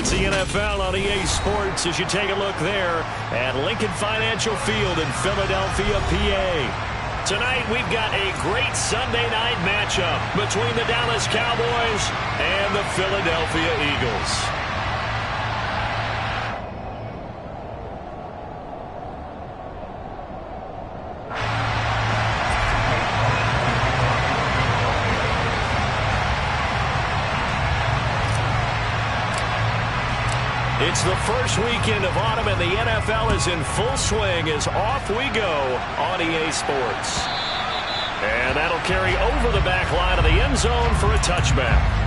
It's the NFL on EA Sports as you take a look there at Lincoln Financial Field in Philadelphia, PA. Tonight we've got a great Sunday night matchup between the Dallas Cowboys and the Philadelphia Eagles. It's the first weekend of autumn, and the NFL is in full swing as off we go on EA Sports. And that'll carry over the back line of the end zone for a touchback.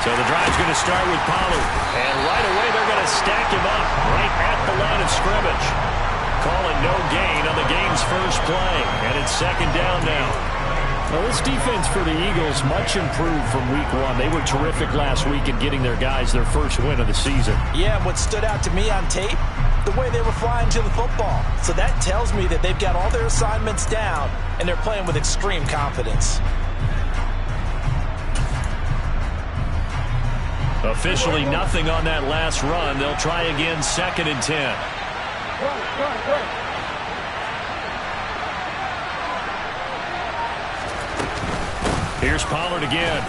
So the drive's going to start with Pollard. And right away they're going to stack him up right at the line of scrimmage. Calling no gain on the game's first play. And it's second down now. Well, this defense for the Eagles much improved from week one. They were terrific last week in getting their guys their first win of the season. Yeah, and what stood out to me on tape, the way they were flying to the football. So that tells me that they've got all their assignments down and they're playing with extreme confidence. Officially nothing on that last run. They'll try again, 2nd and 10. Here's Pollard again.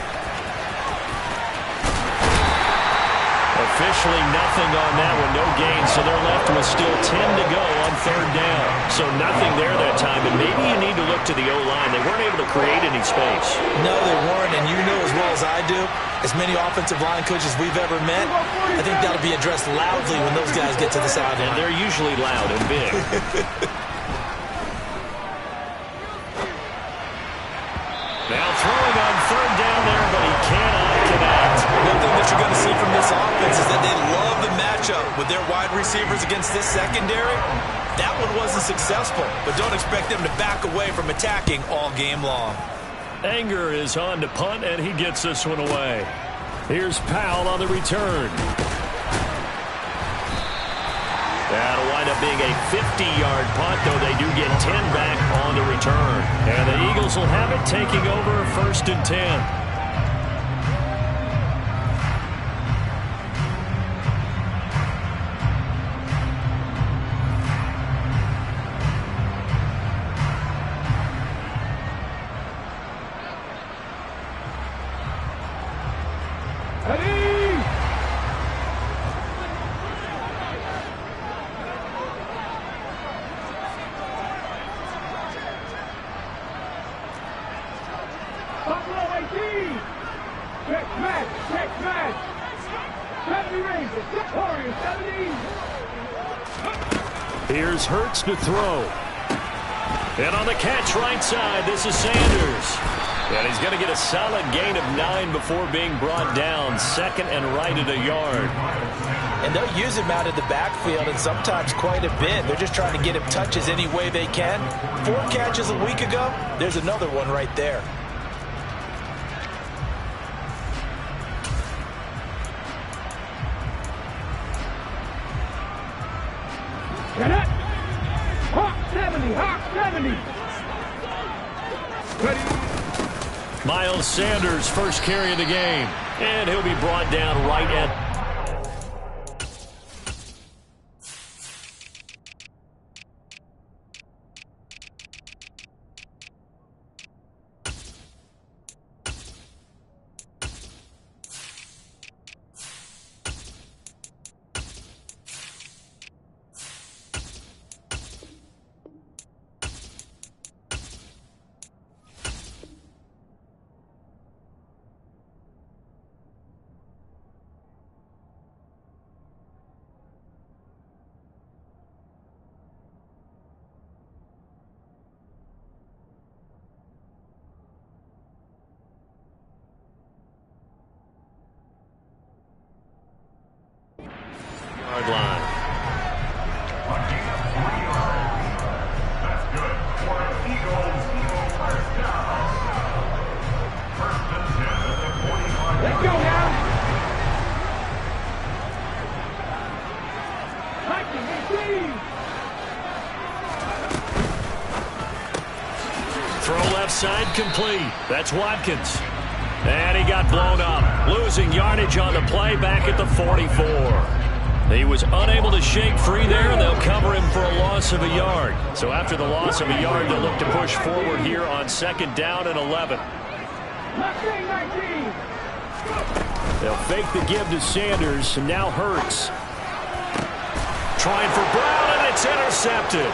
Officially nothing on that one, no gain, so they're left with still 10 to go on 3rd down. So nothing there that time, and maybe you need to look to the O-line. They weren't able to create any space. No, they weren't, and you know as well as I do, as many offensive line coaches we've ever met, I think that'll be addressed loudly when those guys get to the sideline. And they're usually loud and big. Now throwing on 3rd down there, but he cannot connect. One thing that you're going to see from this offense is that they love the matchup with their wide receivers against this secondary. That one wasn't successful, but don't expect them to back away from attacking all game long. Anger is on to punt, and he gets this one away. Here's Powell on the return. That'll wind up being a 50-yard punt, though they do get 10 back on the return. And the Eagles will have it, taking over 1st and 10. Here's Hurts to throw. And on the catch right side, this is Sanders. And he's going to get a solid gain of 9 before being brought down. 2nd and right at a yard. And they'll use him out of the backfield, and sometimes quite a bit. They're just trying to get him touches any way they can. 4 catches a week ago, there's another one right there. Miles Sanders, first carry of the game. And he'll be brought down right at Throw left side complete. That's Watkins. And he got blown up. Losing yardage on the play back at the 44. He was unable to shake free there, and they'll cover him for a loss of a yard. So after the loss of a yard, they'll look to push forward here on 2nd down and 11. They'll fake the give to Sanders, and now Hurts. Trying for Brown, and it's intercepted.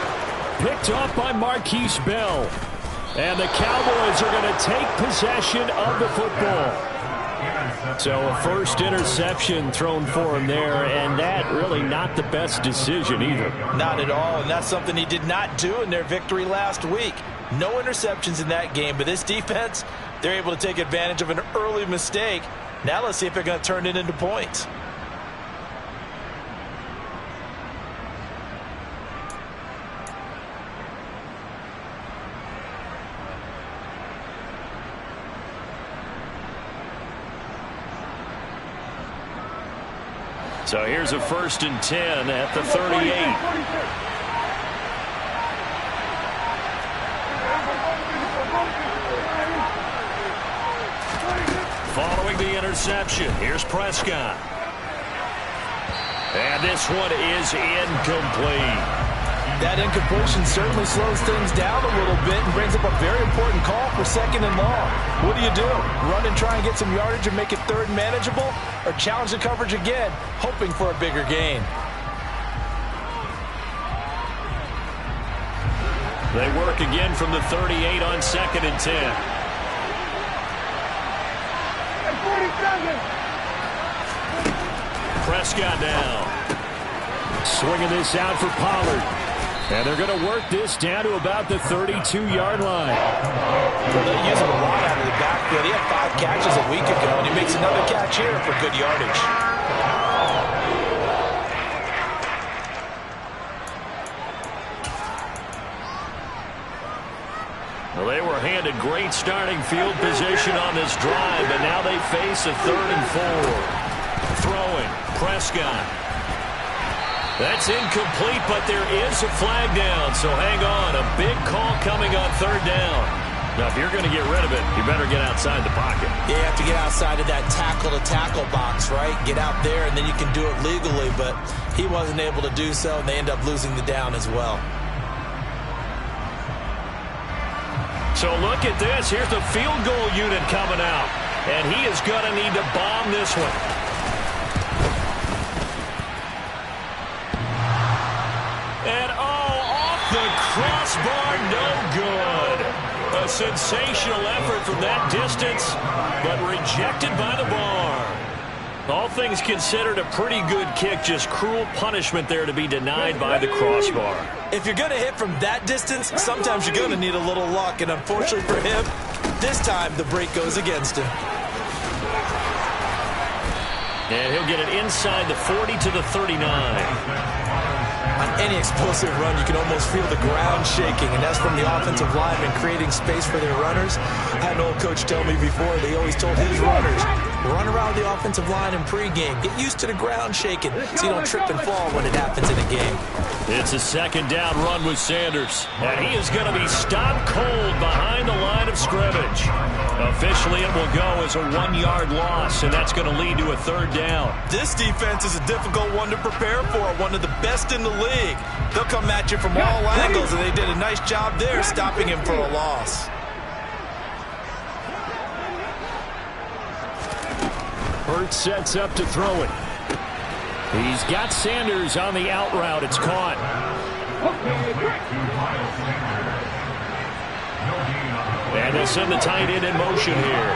Picked up by Marquise Bell. And the Cowboys are going to take possession of the football. So a first interception thrown for him there, and that really not the best decision either. Not at all, and that's something he did not do in their victory last week. No interceptions in that game, but this defense, they're able to take advantage of an early mistake. Now let's see if they're going to turn it into points. So here's a 1st and 10 at the 38. Following the interception, here's Prescott. And this one is incomplete. That incompletion certainly slows things down a little bit and brings up a very important call for 2nd and long. What do? Run and try and get some yardage and make it 3rd manageable, or challenge the coverage again, hoping for a bigger gain? They work again from the 38 on 2nd and 10. Prescott now. Swinging this out for Pollard. And they're going to work this down to about the 32-yard line. Well, they use him a lot out of the backfield. He had 5 catches a week ago, and he makes another catch here for good yardage. Well, they were handed great starting field position on this drive, but now they face a 3rd and 4. Throwing, Prescott. That's incomplete, but there is a flag down, so hang on. A big call coming on 3rd down. Now, if you're going to get rid of it, you better get outside the pocket. Yeah, you have to get outside of that tackle-to-tackle box, right? Get out there, and then you can do it legally, but he wasn't able to do so, and they end up losing the down as well. So look at this. Here's the field goal unit coming out, and he is going to need to bomb this one. And, off the crossbar, no good. A sensational effort from that distance, but rejected by the bar. All things considered, a pretty good kick, just cruel punishment there to be denied by the crossbar. If you're going to hit from that distance, sometimes you're going to need a little luck, and unfortunately for him, this time the break goes against him. And he'll get it inside the 40 to the 39. On any explosive run, you can almost feel the ground shaking, and that's from the offensive linemen creating space for their runners. I had an old coach tell me before, they always told his runners, run around the offensive line in pregame. Get used to the ground shaking so you don't trip and fall when it happens in a game. It's a 2nd down run with Sanders, and he is going to be stopped cold behind the line of scrimmage. Officially, it will go as a 1-yard loss, and that's going to lead to a 3rd down. This defense is a difficult one to prepare for, one of the best in the league. They'll come at you from all angles, and they did a nice job there stopping him for a loss. Hurts sets up to throw it. He's got Sanders on the out route. It's caught. And they'll send the tight end in motion here.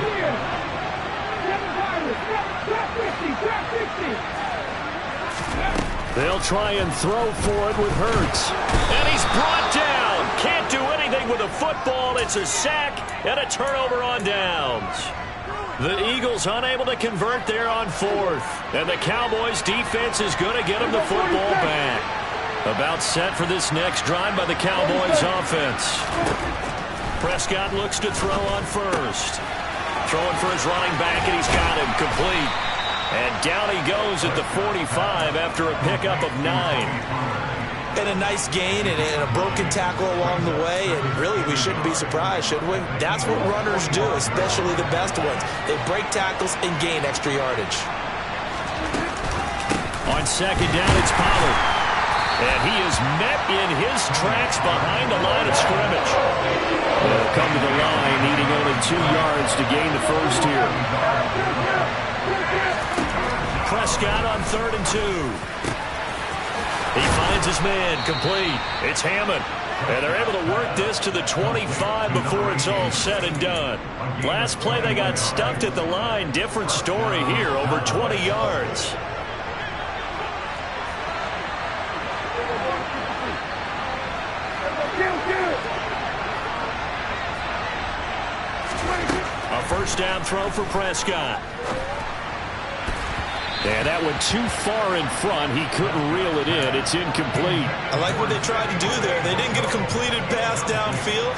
They'll try and throw for it with Hurts. And he's brought down. Can't do anything with a football. It's a sack and a turnover on downs. The Eagles unable to convert there on 4th. And the Cowboys defense is going to get them the football back. About set for this next drive by the Cowboys offense. Prescott looks to throw on 1st. Throwing for his running back, and he's got and complete. And down he goes at the 45 after a pickup of 9. And a nice gain and a broken tackle along the way, and really we shouldn't be surprised, should we? That's what runners do, especially the best ones. They break tackles and gain extra yardage. On second down, it's Pollard. And he is met in his tracks behind the line of scrimmage. They'll come to the line, needing only 2 yards to gain the first here. Prescott on 3rd and 2. He finds his man, complete. It's Hammond. And they're able to work this to the 25 before it's all said and done. Last play, they got stuffed at the line. Different story here, over 20 yards. A first down throw for Prescott. And that went too far in front. He couldn't reel it in. It's incomplete. I like what they tried to do there. They didn't get a completed pass downfield,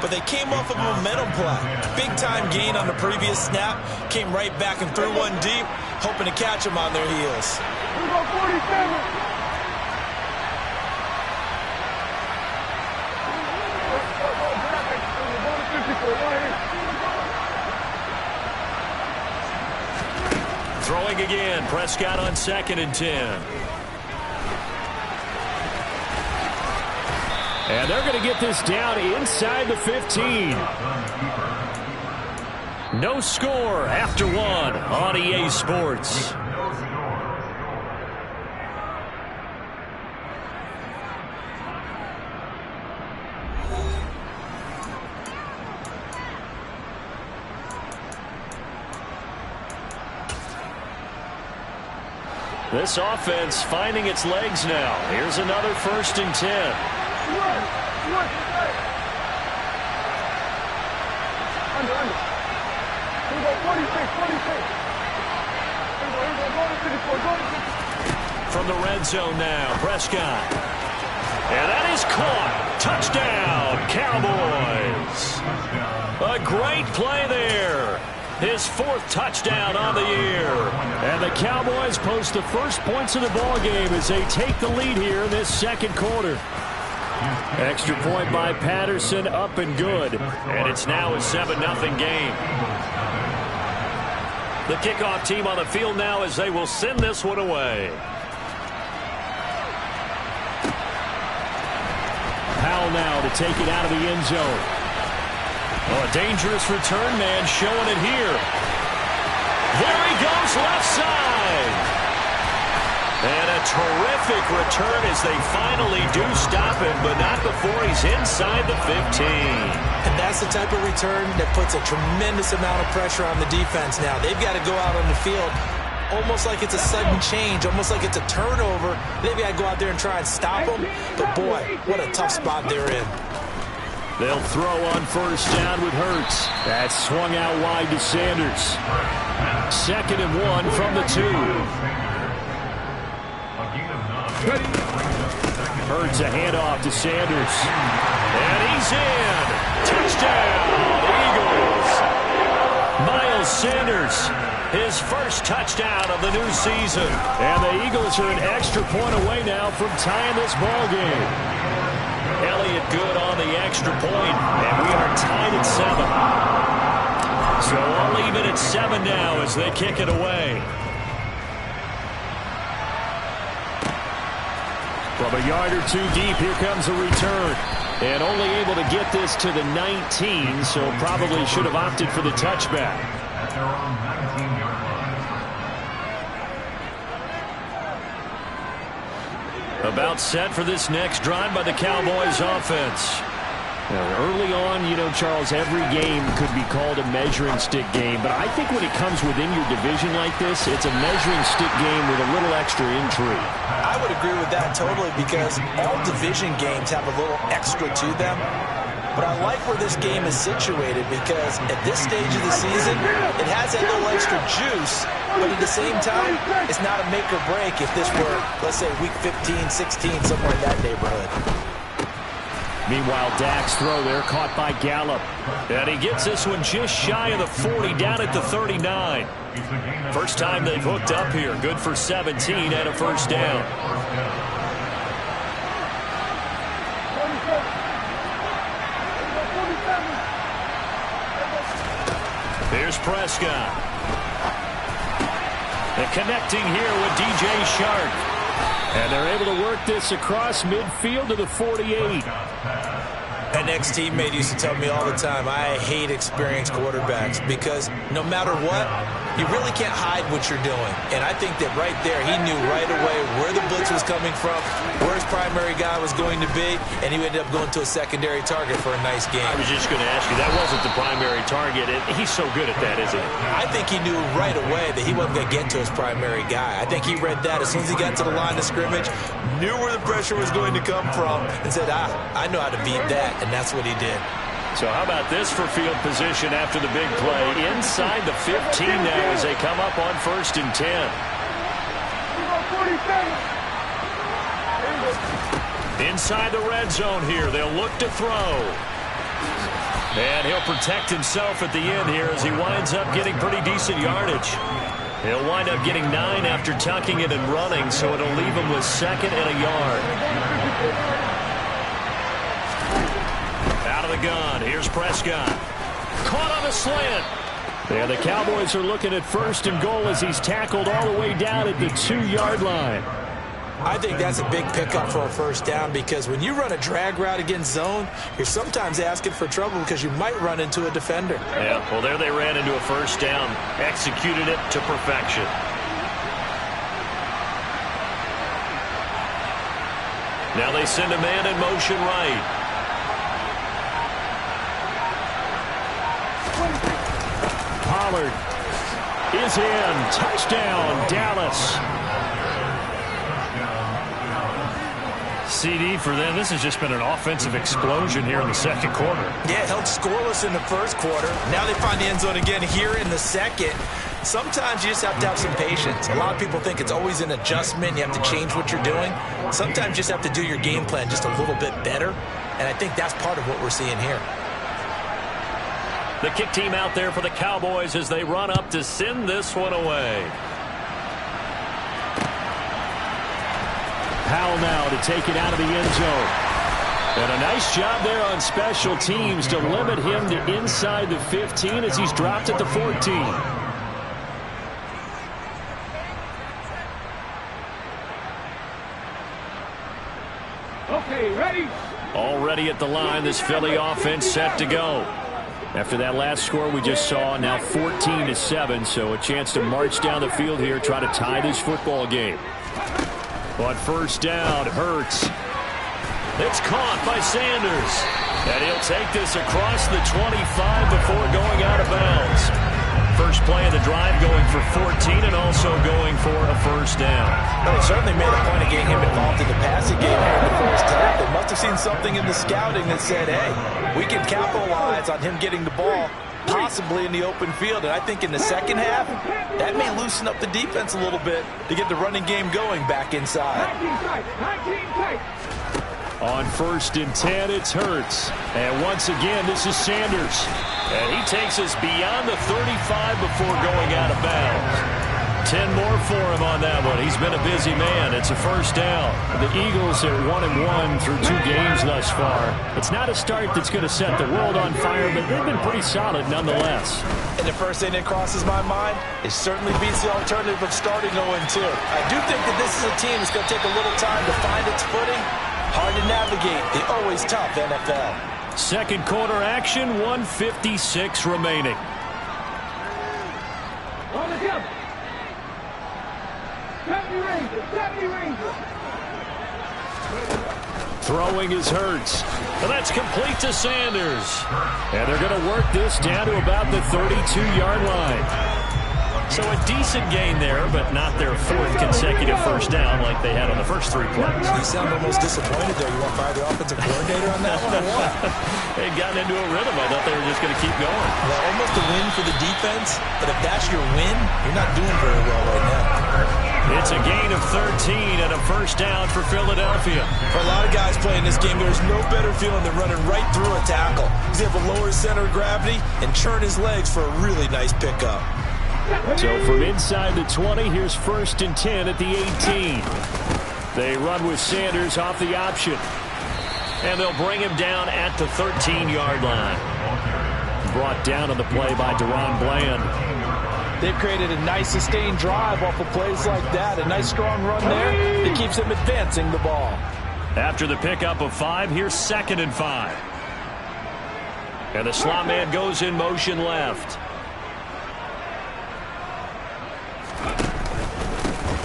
but they came off of a momentum play. Big-time gain on the previous snap. Came right back and threw one deep, hoping to catch them on their heels. We go 47. Throwing again, Prescott on 2nd and 10. And they're going to get this down inside the 15. No score after 1 on EA Sports. This offense finding its legs now. Here's another 1st and 10. From the red zone now, Prescott. And that is caught. Touchdown, Cowboys. A great play there. His 4th touchdown on the year. And the Cowboys post the first points of the ball game as they take the lead here in this 2nd quarter. Extra point by Patterson, up and good. And it's now a 7-0 game. The kickoff team on the field now as they will send this one away. Powell now to take it out of the end zone. Oh, a dangerous return man showing it here. There he goes, left side. And a terrific return as they finally do stop him, but not before he's inside the 15. And that's the type of return that puts a tremendous amount of pressure on the defense now. They've got to go out on the field almost like it's a sudden change, almost like it's a turnover. They've got to go out there and try and stop him. But, boy, what a tough spot they're in. They'll throw on 1st down with Hurts. That's swung out wide to Sanders. 2nd and 1 from the 2. Hurts a handoff to Sanders. And he's in. Touchdown, Eagles. Miles Sanders, his 1st touchdown of the new season. And the Eagles are an extra point away now from tying this ball game. Elliott good on the extra point, and we are tied at 7. So all even at 7 now as they kick it away. From a yard or 2 deep, here comes a return. And only able to get this to the 19, so probably should have opted for the touchback. About set for this next drive by the Cowboys offense. Now, early on, you know, Charles, every game could be called a measuring stick game. But I think when it comes within your division like this, it's a measuring stick game with a little extra intrigue. I would agree with that totally because all division games have a little extra to them. But I like where this game is situated because at this stage of the season, it has that little extra juice. But at the same time, it's not a make or break if this were, let's say, week 15, 16, somewhere in that neighborhood. Meanwhile, Dak's throw there caught by Gallup. And he gets this one just shy of the 40, down at the 39. First time they've hooked up here. Good for 17 and a first down. Here's Prescott. And connecting here with DJ Chark. And they're able to work this across midfield to the 48. An ex-teammate used to tell me all the time, I hate experienced quarterbacks because no matter what, you really can't hide what you're doing. And I think that right there, he knew right away where the blitz was coming from, where his primary guy was going to be, and he ended up going to a secondary target for a nice game. I was just going to ask you, that wasn't the primary target. He's so good at that, isn't he? I think he knew right away that he wasn't going to get to his primary guy. I think he read that as soon as he got to the line of scrimmage, knew where the pressure was going to come from, and said, I know how to beat that, and that's what he did. So how about this for field position after the big play? Inside the 15 now as they come up on 1st and 10. Inside the red zone here. They'll look to throw. And he'll protect himself at the end here as he winds up getting pretty decent yardage. He'll wind up getting 9 after tucking it and running, so it'll leave him with 2nd and a yard. Out of the gun. Here's Prescott. Caught on a slant. And the Cowboys are looking at 1st and goal as he's tackled all the way down at the 2-yard line. I think that's a big pickup for a first down because when you run a drag route against zone, you're sometimes asking for trouble because you might run into a defender. Yeah, well, there they ran into a first down. Executed it to perfection. Now they send a man in motion right. Pollard is in. Touchdown, Dallas. CD for them. This has just been an offensive explosion here in the second quarter. Yeah, held scoreless in the first quarter. Now they find the end zone again here in the second. Sometimes you just have to have some patience. A lot of people think it's always an adjustment. You have to change what you're doing. Sometimes you just have to do your game plan just a little bit better. And I think that's part of what we're seeing here. The kick team out there for the Cowboys as they run up to send this one away. Powell now to take it out of the end zone. And a nice job there on special teams to limit him to inside the 15 as he's dropped at the 14. Okay, ready? Already at the line, this Philly offense set to go. After that last score we just saw, now 14-7, so a chance to march down the field here, try to tie this football game. On 1st down, Hurts. It's caught by Sanders. And he'll take this across the 25 before going out of bounds. First play of the drive going for 14 and also going for a first down. Well, they certainly made a point of getting him involved in the passing game here in the first half. They must have seen something in the scouting that said, hey, we can capitalize on him getting the ball possibly in the open field. And I think in the second half, that may loosen up the defense a little bit to get the running game going back inside. On 1st and 10, it's Hurts. And once again, this is Sanders. And he takes us beyond the 35 before going out of bounds. 10 more for him on that one. He's been a busy man. It's a first down. The Eagles are 1-1 through 2 games thus far. It's not a start that's going to set the world on fire, but they've been pretty solid nonetheless. And the first thing that crosses my mind is certainly beats the alternative of starting 0-2. I do think that this is a team that's going to take a little time to find its footing. Hard to navigate the always tough NFL. Second quarter action, 1:56 remaining. On the jump. Deputy Ranger. Throwing is Hurts. And that's complete to Sanders. And they're going to work this down to about the 32-yard line. So a decent gain there, but not their 4th consecutive first down like they had on the first 3 plays. You sound almost disappointed there. You want to fire the offensive coordinator on that one or what? They'd gotten into a rhythm. I thought they were just going to keep going. Well, almost a win for the defense, but if that's your win, you're not doing very well right now. It's It's a gain of 13 and a first down for Philadelphia. For a lot of guys playing this game, there's no better feeling than running right through a tackle. He's able to lower his center of gravity and churn his legs for a really nice pickup. So from inside the 20, here's 1st and 10 at the 18. They run with Sanders off the option. And they'll bring him down at the 13-yard line. Brought down on the play by DaRon Bland. They've created a nice sustained drive off of plays like that. A nice strong run there that keeps them advancing the ball. After the pickup of 5, here's 2nd and 5. And the slot man goes in motion left.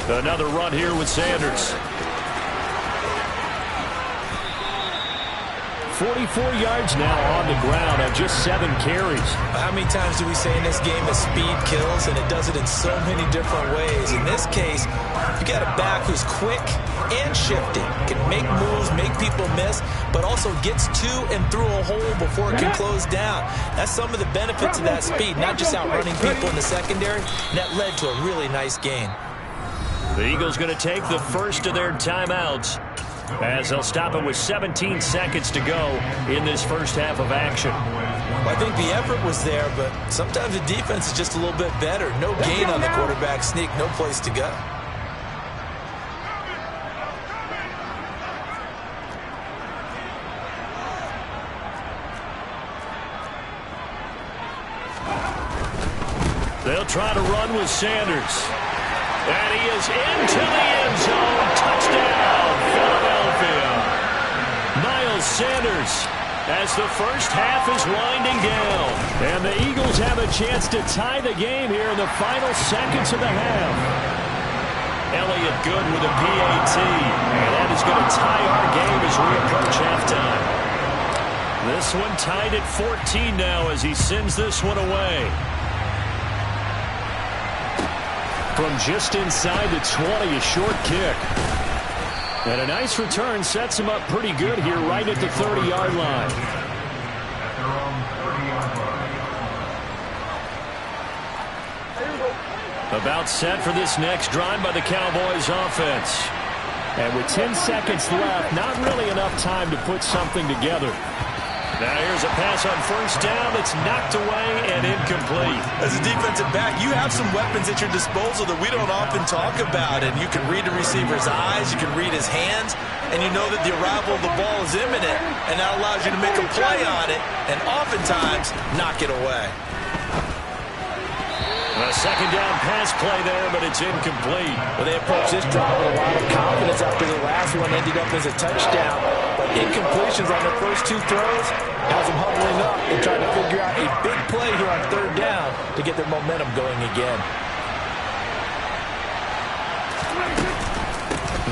Another run here with Sanders. 44 yards now on the ground on just 7 carries. How many times do we say in this game that speed kills, and it does it in so many different ways? In this case, you got a back who's quick and shifty, can make moves, make people miss, but also gets to and through a hole before it can close down. That's some of the benefits of that speed, not just outrunning people in the secondary. And that led to a really nice gain. The Eagles going to take the first of their timeouts, as they'll stop it with 17 seconds to go in this first half of action. Well, I think the effort was there, but sometimes the defense is just a little bit better. No gain on the quarterback sneak, no place to go. They'll try to run with Sanders. And he is into the end zone. Touchdown, Philadelphia. Miles Sanders as the first half is winding down. And the Eagles have a chance to tie the game here in the final seconds of the half. Elliott good with a PAT. And that is going to tie our game as we approach halftime. This one tied at 14 now as he sends this one away. From just inside the 20, a short kick. And a nice return sets him up pretty good here right at the 30-yard line. About set for this next drive by the Cowboys offense. And with 10 seconds left, not really enough time to put something together. Now here's a pass on first down that's knocked away and incomplete. As a defensive back, you have some weapons at your disposal that we don't often talk about. And you can read the receiver's eyes, you can read his hands, and you know that the arrival of the ball is imminent. And that allows you to make a play on it and oftentimes knock it away. A second down pass play there, but it's incomplete. Well, they approached this drive with a lot of confidence after the last one ended up as a touchdown. But incompletions on their first 2 throws has them huddling up and trying to figure out a big play here on 3rd down to get their momentum going again.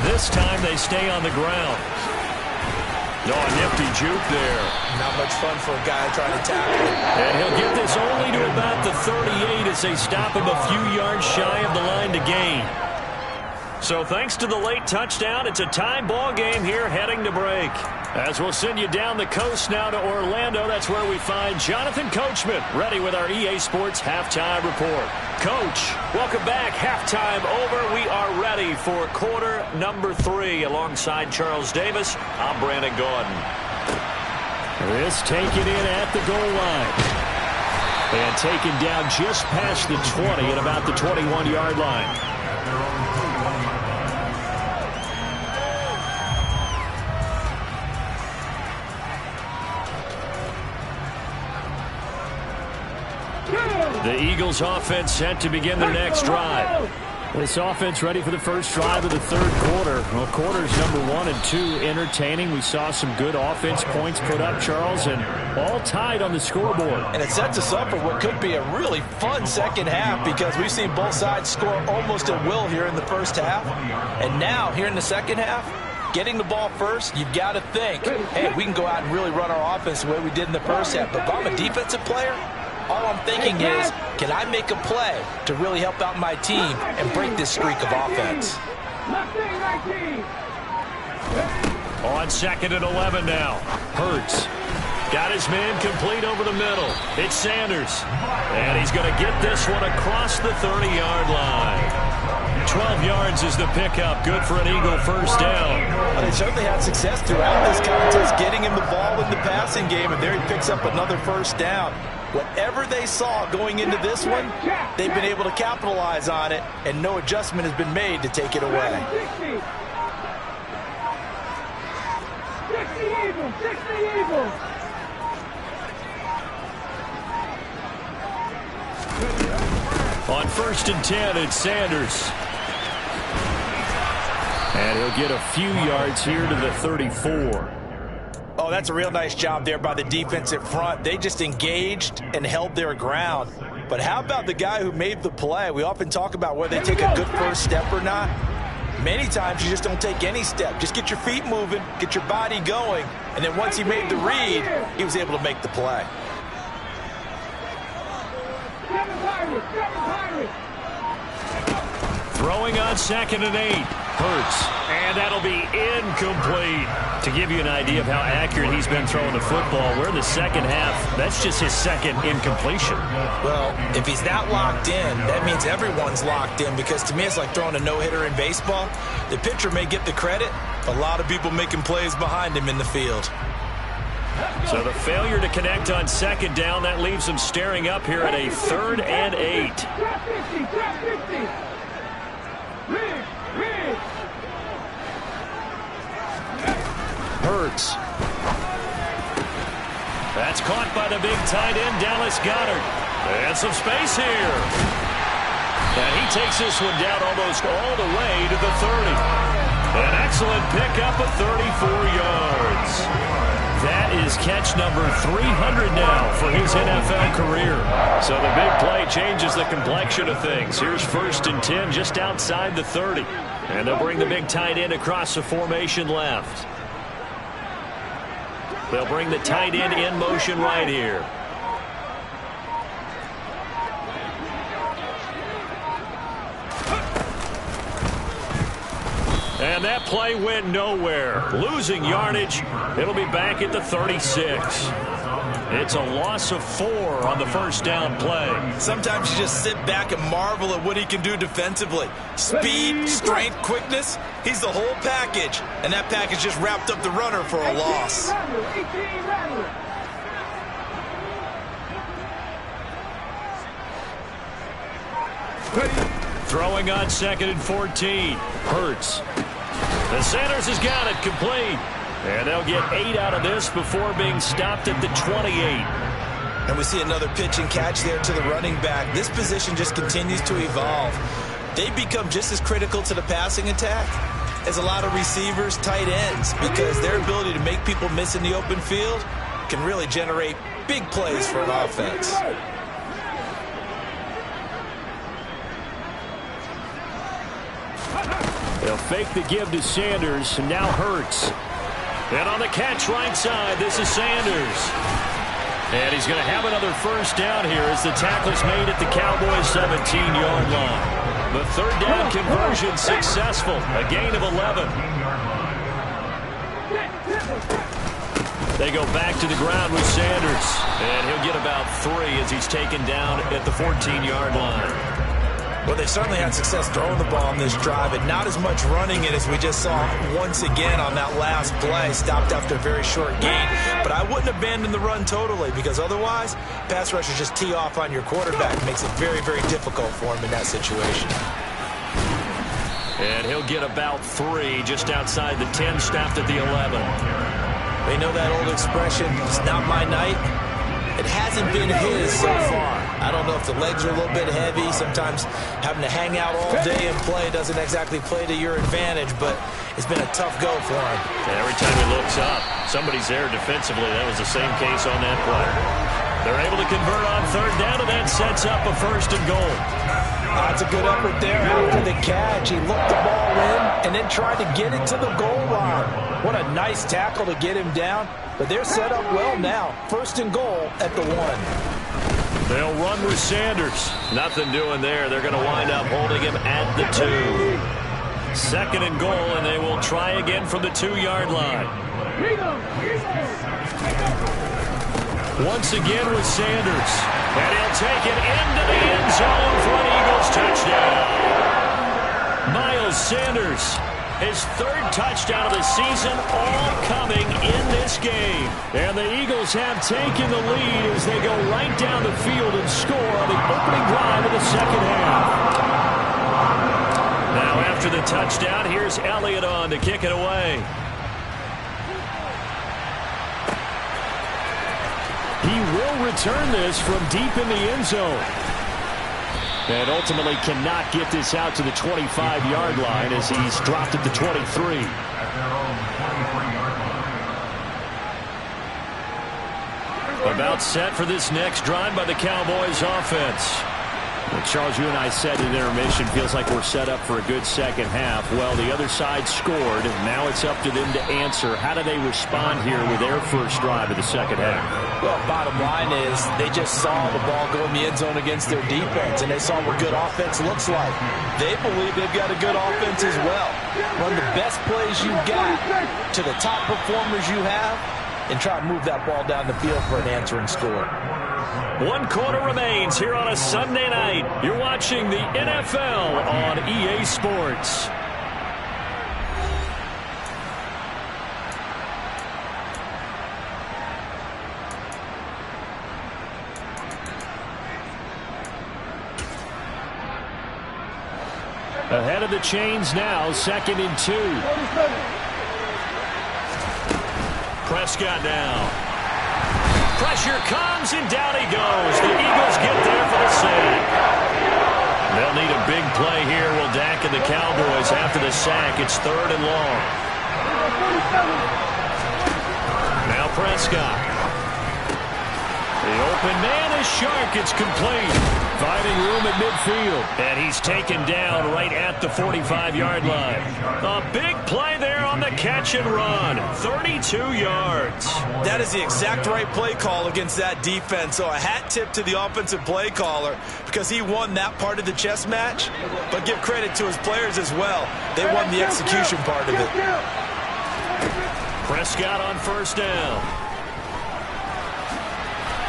This time they stay on the ground. Oh, a nifty juke there. Not much fun for a guy trying to tackle him. And he'll get this only to about the 38 as they stop him a few yards shy of the line to gain. So thanks to the late touchdown, it's a tie ball game here heading to break. As we'll send you down the coast now to Orlando, that's where we find Jonathan Coachman ready with our EA Sports Halftime Report. Coach, welcome back. Halftime over. We are ready for quarter number 3 alongside Charles Davis. I'm Brandon Gaudin. This taken in at the goal line. And taken down just past the 20 at about the 21-yard line. The Eagles offense set to begin their next drive. This offense ready for the first drive of the 3rd quarter. Well, quarters number 1 and 2 entertaining. We saw some good offense points put up, Charles, and all tied on the scoreboard. And it sets us up for what could be a really fun second half because we've seen both sides score almost at will here in the first half. And now, here in the second half, getting the ball first, you've got to think, hey, we can go out and really run our offense the way we did in the first half. But if I'm a defensive player, all I'm thinking is, can I make a play to really help out my team and break this streak of offense? On 2nd and 11 now. Hurts. Got his man complete over the middle. It's Sanders. And he's going to get this one across the 30-yard line. 12 yards is the pickup. Good for an Eagle first down. Well, they certainly had success throughout this contest getting him the ball in the passing game, and there he picks up another first down. Whatever they saw going into this one, they've been able to capitalize on it, and no adjustment has been made to take it away. 60 Eagles, 60 Eagles. On 1st and 10, it's Sanders. And he'll get a few yards here to the 34. Oh, that's a real nice job there by the defensive front. They just engaged and held their ground. But how about the guy who made the play? We often talk about whether they take a good first step or not. Many times you just don't take any step. Just get your feet moving, get your body going, and then once he made the read, he was able to make the play. Throwing on 2nd and 8. Hurts. And that'll be incomplete. To give you an idea of how accurate he's been throwing the football, we're in the second half. That's just his second incompletion. Well, if he's that locked in, that means everyone's locked in, because to me it's like throwing a no-hitter in baseball. The pitcher may get the credit. A lot of people making plays behind him in the field. So the failure to connect on 2nd down, that leaves them staring up here at a 3rd and 8. Hurts. That's caught by the big tight end, Dallas Goedert. And some space here. And he takes this one down almost all the way to the 30. An excellent pickup of 34 yards. That is catch number 300 now for his NFL career. So the big play changes the complexion of things. Here's 1st and 10 just outside the 30. And they'll bring the big tight end across the formation left. They'll bring the tight end in motion right here. And that play went nowhere. Losing yardage. It'll be back at the 36. It's a loss of 4 on the first down play. Sometimes you just sit back and marvel at what he can do defensively. Speed, strength, quickness. He's the whole package. And that package just wrapped up the runner for a loss. Throwing on 2nd and 14. Hurts. And Sanders has got it complete. And they'll get 8 out of this before being stopped at the 28. And we see another pitch and catch there to the running back. This position just continues to evolve. They become just as critical to the passing attack as a lot of receivers, tight ends, because their ability to make people miss in the open field can really generate big plays for an offense. They'll fake the give to Sanders, and now Hurts. And on the catch right side, this is Sanders. And he's going to have another first down here as the tackle's made at the Cowboys' 17-yard line. The 3rd down conversion successful, a gain of 11. They go back to the ground with Sanders. And he'll get about 3 as he's taken down at the 14-yard line. Well, they certainly had success throwing the ball on this drive, and not as much running it as we just saw once again on that last play, stopped after a very short gain. But I wouldn't abandon the run totally, because otherwise, pass rushers just tee off on your quarterback. It makes it very, very difficult for him in that situation. And he'll get about 3 just outside the 10, stopped at the 11. They know that old expression, it's not my night. It hasn't been his so far. I don't know if the legs are a little bit heavy. Sometimes having to hang out all day and play doesn't exactly play to your advantage, but it's been a tough go for him. And every time he looks up, somebody's there defensively. That was the same case on that play. They're able to convert on 3rd down, and that sets up a 1st and goal. That's a good effort there after the catch. He looked the ball in and then tried to get it to the goal line. What a nice tackle to get him down. But they're set up well now. 1st and goal at the 1. They'll run with Sanders. Nothing doing there. They're going to wind up holding him at the 2. 2nd and goal, and they will try again from the 2-yard line. Once again with Sanders. And he'll take it into the end zone for an Eagles touchdown. Miles Sanders. His third touchdown of the season, all coming in this game. And the Eagles have taken the lead as they go right down the field and score on the opening drive of the second half. Now after the touchdown, here's Elliott on to kick it away. He will return this from deep in the end zone. And ultimately cannot get this out to the 25-yard line as he's dropped at the 23. About set for this next drive by the Cowboys offense. Well, Charles, you and I said in intermission, feels like we're set up for a good second half. Well, the other side scored. Now it's up to them to answer. How do they respond here with their first drive of the second half? Well, bottom line is they just saw the ball go in the end zone against their defense, and they saw what good offense looks like. They believe they've got a good offense as well. Run the best plays you've got to the top performers you have, and try to move that ball down the field for an answering score. 1 quarter remains here on a Sunday night. You're watching the NFL on EA Sports. Ahead of the chains now, 2nd and 2. Prescott now. Pressure comes, and down he goes. The Eagles get there for the sack. They'll need a big play here. Will Dak and the Cowboys after the sack. It's 3rd and long. Now Prescott. The open man is Shark. It's complete. Finding room at midfield. And he's taken down right at the 45-yard line. A big play there on the catch and run. 32 yards. That is the exact right play call against that defense. So a hat tip to the offensive play caller because he won that part of the chess match. But give credit to his players as well. They won the execution part of it. Prescott on 1st down.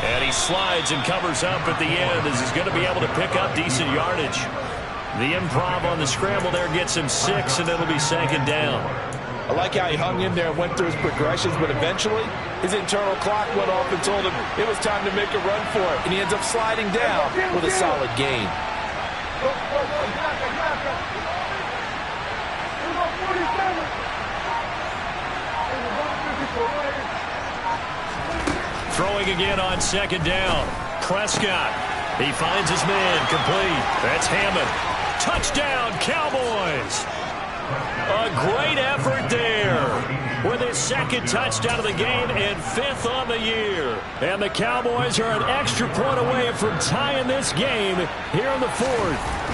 And he slides and covers up at the end as he's going to be able to pick up decent yardage. The improv on the scramble there gets him 6, and it'll be 2nd down. I like how he hung in there and went through his progressions, but eventually his internal clock went off and told him it was time to make a run for it. And he ends up sliding down with a solid gain. Throwing again on 2nd down. Prescott. He finds his man. Complete. That's Hammond. Touchdown, Cowboys. A great effort there with his 2nd touchdown of the game and 5th on the year. And the Cowboys are an extra point away from tying this game here in the 4th.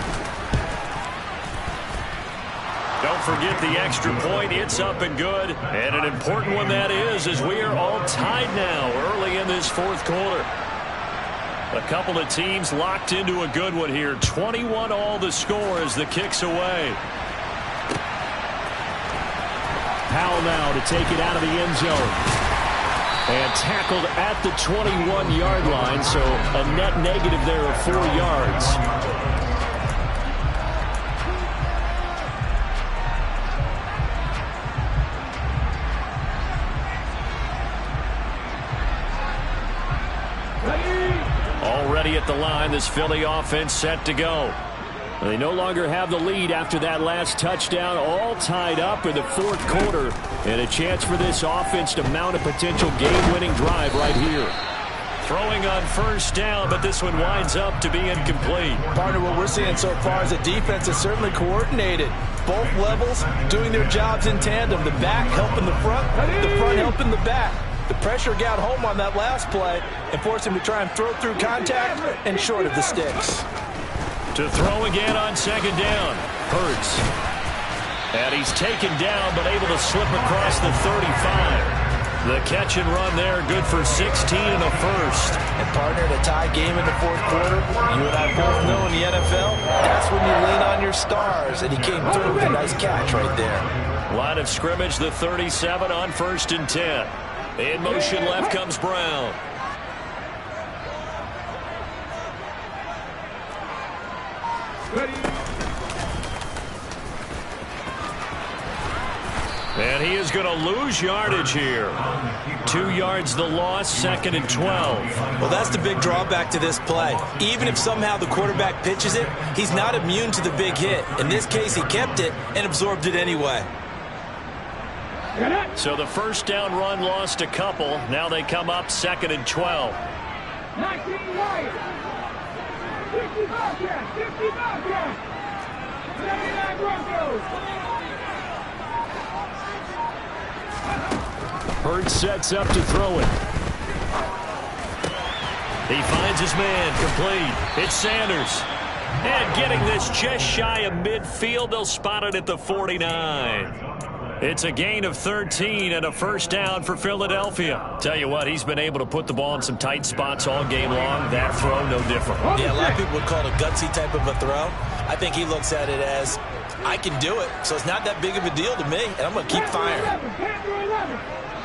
Don't forget the extra point. It's up and good. And an important one that is, as we are all tied now early in this 4th quarter. A couple of teams locked into a good one here. 21 all the score as the kick's away. Powell now to take it out of the end zone. And tackled at the 21-yard line, so a net negative there of 4 yards. Already at the line, this Philly offense set to go. They no longer have the lead after that last touchdown, all tied up in the 4th quarter, and a chance for this offense to mount a potential game-winning drive right here. Throwing on 1st down, but this one winds up to be incomplete. Partner, what we're seeing so far is the defense is certainly coordinated. Both levels doing their jobs in tandem. The back helping the front helping the back. The pressure got home on that last play and forced him to try and throw through contact and short of the sticks. To throw again on 2nd down. Hurts. And he's taken down but able to slip across the 35. The catch and run there, good for 16 and a 1st. And partner, in a tie game in the 4th quarter, you and I both know in the NFL, that's when you lean on your stars. And he came through with a nice catch right there. Line of scrimmage, the 37 on 1st and 10. In motion left comes Brown. And he is going to lose yardage here. 2 yards the loss, 2nd and 12. Well, that's the big drawback to this play. Even if somehow the quarterback pitches it, he's not immune to the big hit. In this case, he kept it and absorbed it anyway. So the first down run lost a couple. Now they come up 2nd and 12. 19 Wyatt. 50 Bobcats. 50 Bobcats. 79 Broncos. Hurts sets up to throw it. He finds his man, complete. It's Sanders. And getting this just shy of midfield, they'll spot it at the 49. It's a gain of 13 and a first down for Philadelphia. Tell you what, he's been able to put the ball in some tight spots all game long. That throw, no different. Yeah, a lot of people would call it a gutsy type of a throw. I think he looks at it as, I can do it, so it's not that big of a deal to me, and I'm going to keep firing.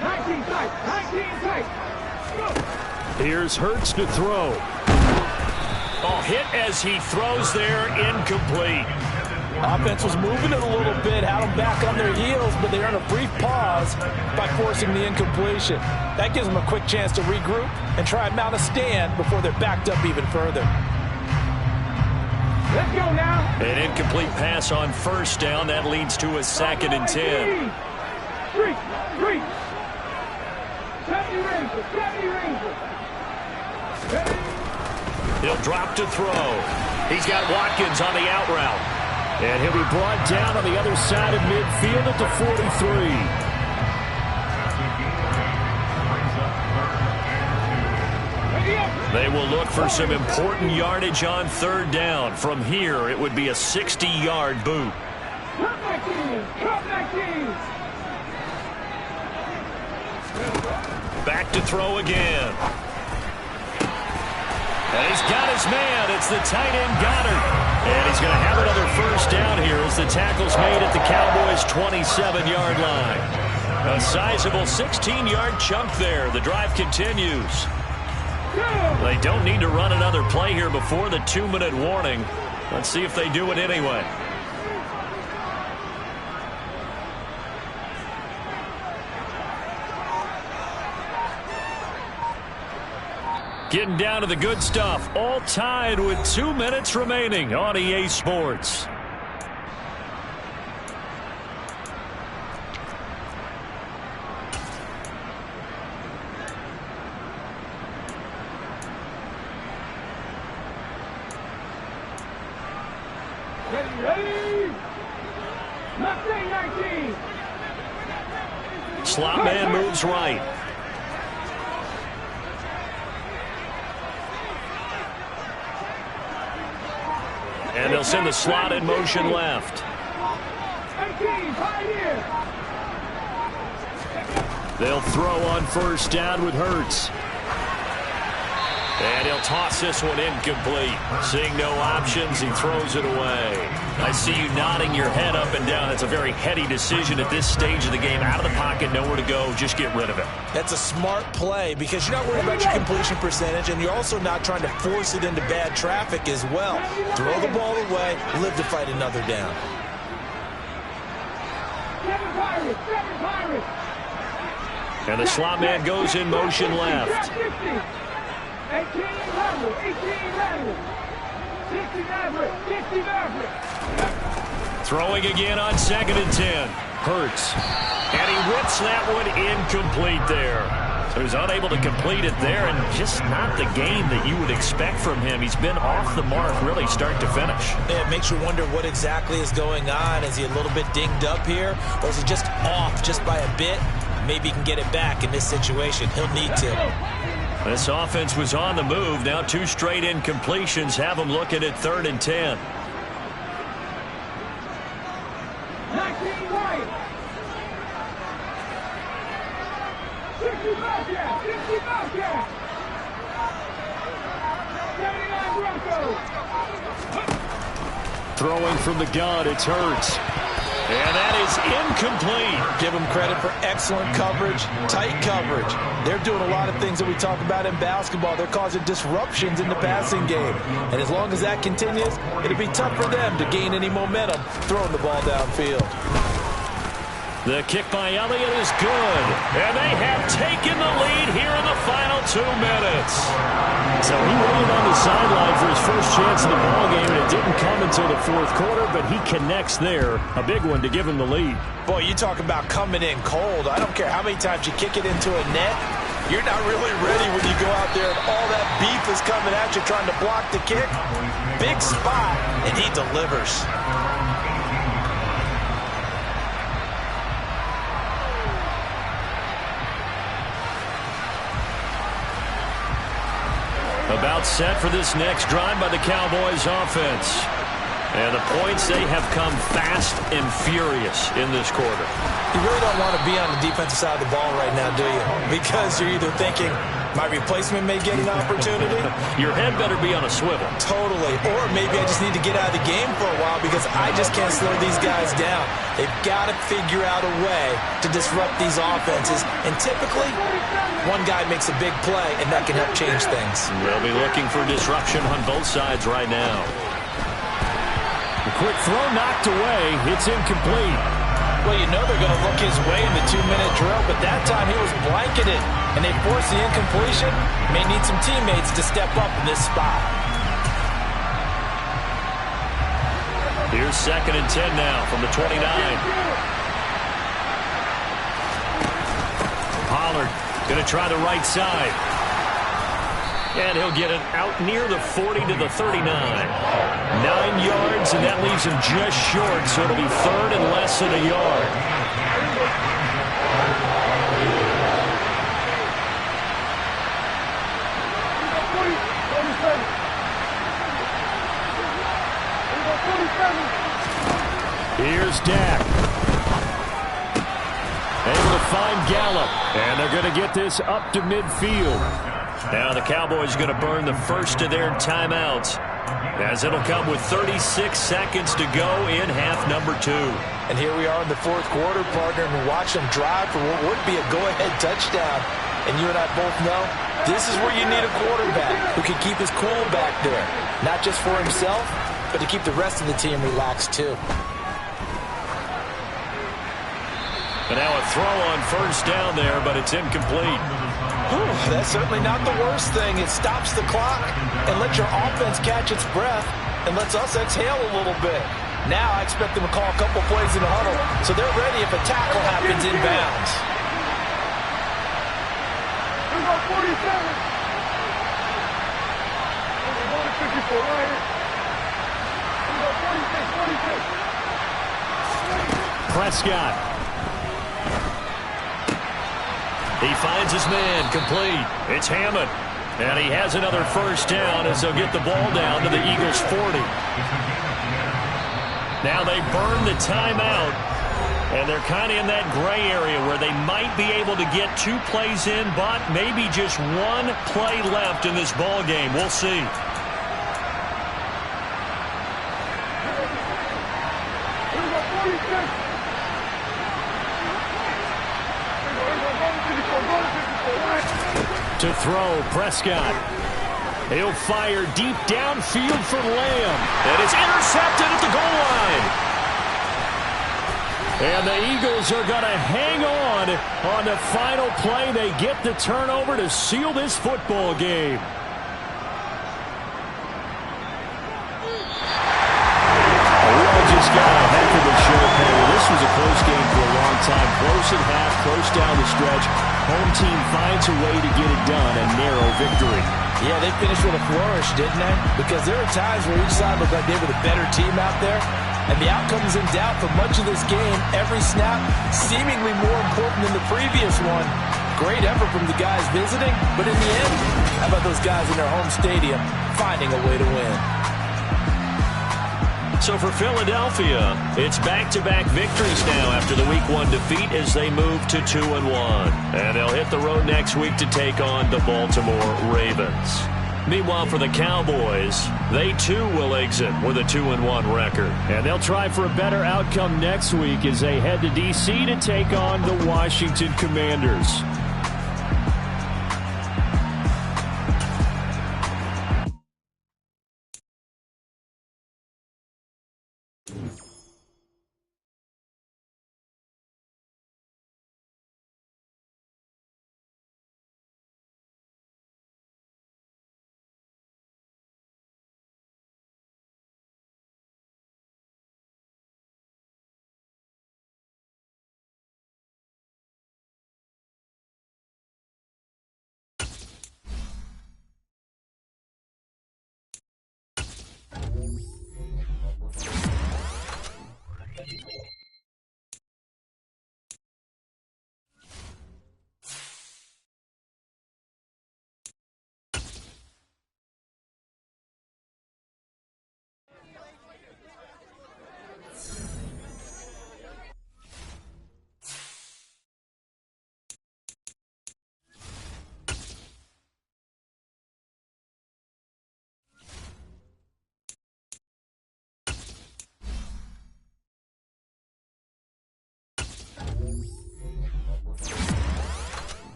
19 tight, 19 tight. Here's Hurts to throw. Oh, hit as he throws there, incomplete. Offense was moving it a little bit, had them back on their heels, but they earned a brief pause by forcing the incompletion. That gives them a quick chance to regroup and try and mount a stand before they're backed up even further. Let's go now. An incomplete pass on first down. That leads to a 2nd and 10. 3. 70 Rangers. 70 Rangers. He'll drop to throw. He's got Watkins on the out route. And he'll be brought down on the other side of midfield at the 43. They will look for some important yardage on 3rd down. From here, it would be a 60-yard boot. Come back in. Back to throw again. And he's got his man. It's the tight end Goddard. And he's going to have another first down here as the tackle's made at the Cowboys' 27-yard line. A sizable 16-yard chunk there. The drive continues. They don't need to run another play here before the 2-minute warning. Let's see if they do it anyway. Getting down to the good stuff. All tied with 2 minutes remaining on EA Sports. Ready. Mustang 19. Slot man moves right. And they'll send the slot in motion left. 18, Pioneer. They'll throw on first down with Hurts. And he'll toss this one incomplete. Seeing no options, he throws it away. I see you nodding your head up and down. That's a very heady decision at this stage of the game. Out of the pocket, nowhere to go. Just get rid of it. That's a smart play because you're not worried about your completion percentage, and you're also not trying to force it into bad traffic as well. Throw the ball away, live to fight another down. 7 Pirates. 7 Pirates. And the slot man goes in motion left. 18 Lateral. 18 Lateral. 60 Maverick. 60 Maverick. Throwing again on 2nd and 10. Hurts. And he whips that one incomplete there. So he's unable to complete it there, and just not the game that you would expect from him. He's been off the mark really start to finish. Yeah, it makes you wonder what exactly is going on. Is he a little bit dinged up here, or is he just off just by a bit? Maybe he can get it back in this situation. He'll need to. This offense was on the move. Now 2 straight incompletions have them looking at 3rd and 10. 19 Wyatt. 60 Bobcats. 60 Bobcats. 79 Broncos. Throwing from the gun, it's Hurts. And that is incomplete. Give them credit for excellent coverage, tight coverage. They're doing a lot of things that we talk about in basketball. They're causing disruptions in the passing game. And as long as that continues, it'll be tough for them to gain any momentum throwing the ball downfield. The kick by Elliott is good. And they have taken the lead here in the final 2 minutes. So he waited on the sideline for his first chance in the ballgame, and it didn't come until the fourth quarter, but he connects there. A big one to give him the lead. Boy, you talk about coming in cold. I don't care how many times you kick it into a net. You're not really ready when you go out there and all that beef is coming at you trying to block the kick. Big spot, and he delivers. About set for this next drive by the Cowboys offense. And the points, they have come fast and furious in this quarter. You really don't want to be on the defensive side of the ball right now, do you? Because you're either thinking, my replacement may get an opportunity. Your head better be on a swivel. Totally. Or maybe I just need to get out of the game for a while because I just can't slow these guys down. They've got to figure out a way to disrupt these offenses. And typically, one guy makes a big play, and that can help change things. They'll be looking for disruption on both sides right now. A quick throw knocked away. It's incomplete. Well, you know they're going to look his way in the 2-minute drill, but that time he was blanketed, and they forced the incompletion. May need some teammates to step up in this spot. Here's 2nd and 10 now from the 29. Pollard going to try the right side. And he'll get it out near the 40 to the 39. 9 yards, and that leaves him just short, so it'll be 3rd and less than a yard. Here's Dak. Able to find Gallup. And they're going to get this up to midfield. Now the Cowboys are going to burn the first of their timeouts, as it'll come with 36 seconds to go in half number 2. And here we are in the fourth quarter, partner, and watch them drive for what would be a go-ahead touchdown. And you and I both know this is where you need a quarterback who can keep his cool back there. Not just for himself, but to keep the rest of the team relaxed too. And now a throw on first down there, but it's incomplete. Whew, that's certainly not the worst thing. It stops the clock and lets your offense catch its breath and lets us exhale a little bit. Now I expect them to call a couple plays in the huddle so they're ready if a tackle happens inbounds. Here's our 47. Here's our 54 right here. Here's our 46, 46. Prescott. He finds his man, complete. It's Hammond. And he has another first down as they'll get the ball down to the Eagles' 40. Now they burn the timeout, and they're kind of in that gray area where they might be able to get 2 plays in, but maybe just 1 play left in this ball game. We'll see. Here's our 46. To throw, Prescott. He'll fire deep downfield for Lamb. And it's intercepted at the goal line. And the Eagles are going to hang on the final play. They get the turnover to seal this football game. We all just got a heck of a show, Perry. This was a close game for a long time. Close at half, close down the stretch. Home team finds a way to get it done, a narrow victory. Yeah, they finished with a flourish, didn't they? Because there are times where each side looked like they were the better team out there. And the outcome is in doubt for much of this game. Every snap seemingly more important than the previous one. Great effort from the guys visiting. But in the end, how about those guys in their home stadium finding a way to win? So for Philadelphia, it's back-to-back victories now after the Week 1 defeat as they move to 2-1. And they'll hit the road next week to take on the Baltimore Ravens. Meanwhile, for the Cowboys, they too will exit with a 2-1 record. And they'll try for a better outcome next week as they head to D.C. to take on the Washington Commanders.